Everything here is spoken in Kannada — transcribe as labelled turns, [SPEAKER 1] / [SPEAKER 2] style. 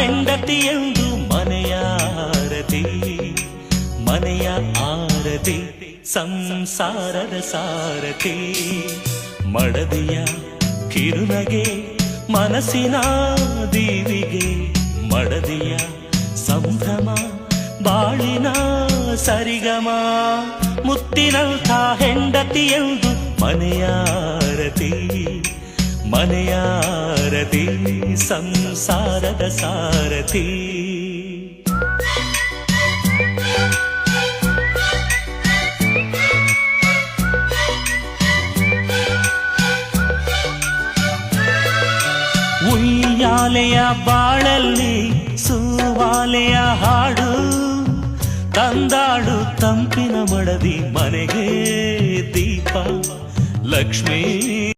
[SPEAKER 1] ಹೆಂಡತಿಯೆಂದು ಮನೆಯ ಆರತಿ, ಮನೆಯ ಆರತಿ ಸಂಸಾರದ ಸಾರಥಿ. ಮಡದಿಯ ಕಿರುನಗೆ ಮನಸ್ಸಿನ ದೀವಿಗೆ, ಮಡದಿಯ ಸಂಭ್ರಮ ಬಾಳಿನ ಸರಿಗಮ. ಮುತ್ತಿನಂಥ ಹೆಂಡತಿಯೆಂದು ಮನೆಯ ಆರತಿ, ಮನೆಯ ಆರತಿ ಸಂಸಾರದ ಸಾರಥಿ. ಉಯ್ಯಾಲೆಯ ಬಾಳಲ್ಲಿ ಸೂವಾಲೆಯ ಹಾಡು, ತಂದಾಡು ತಂಪಿನ ಮಡದಿ ಮನೆಗೆ ದೀಪ ಲಕ್ಷ್ಮೀ.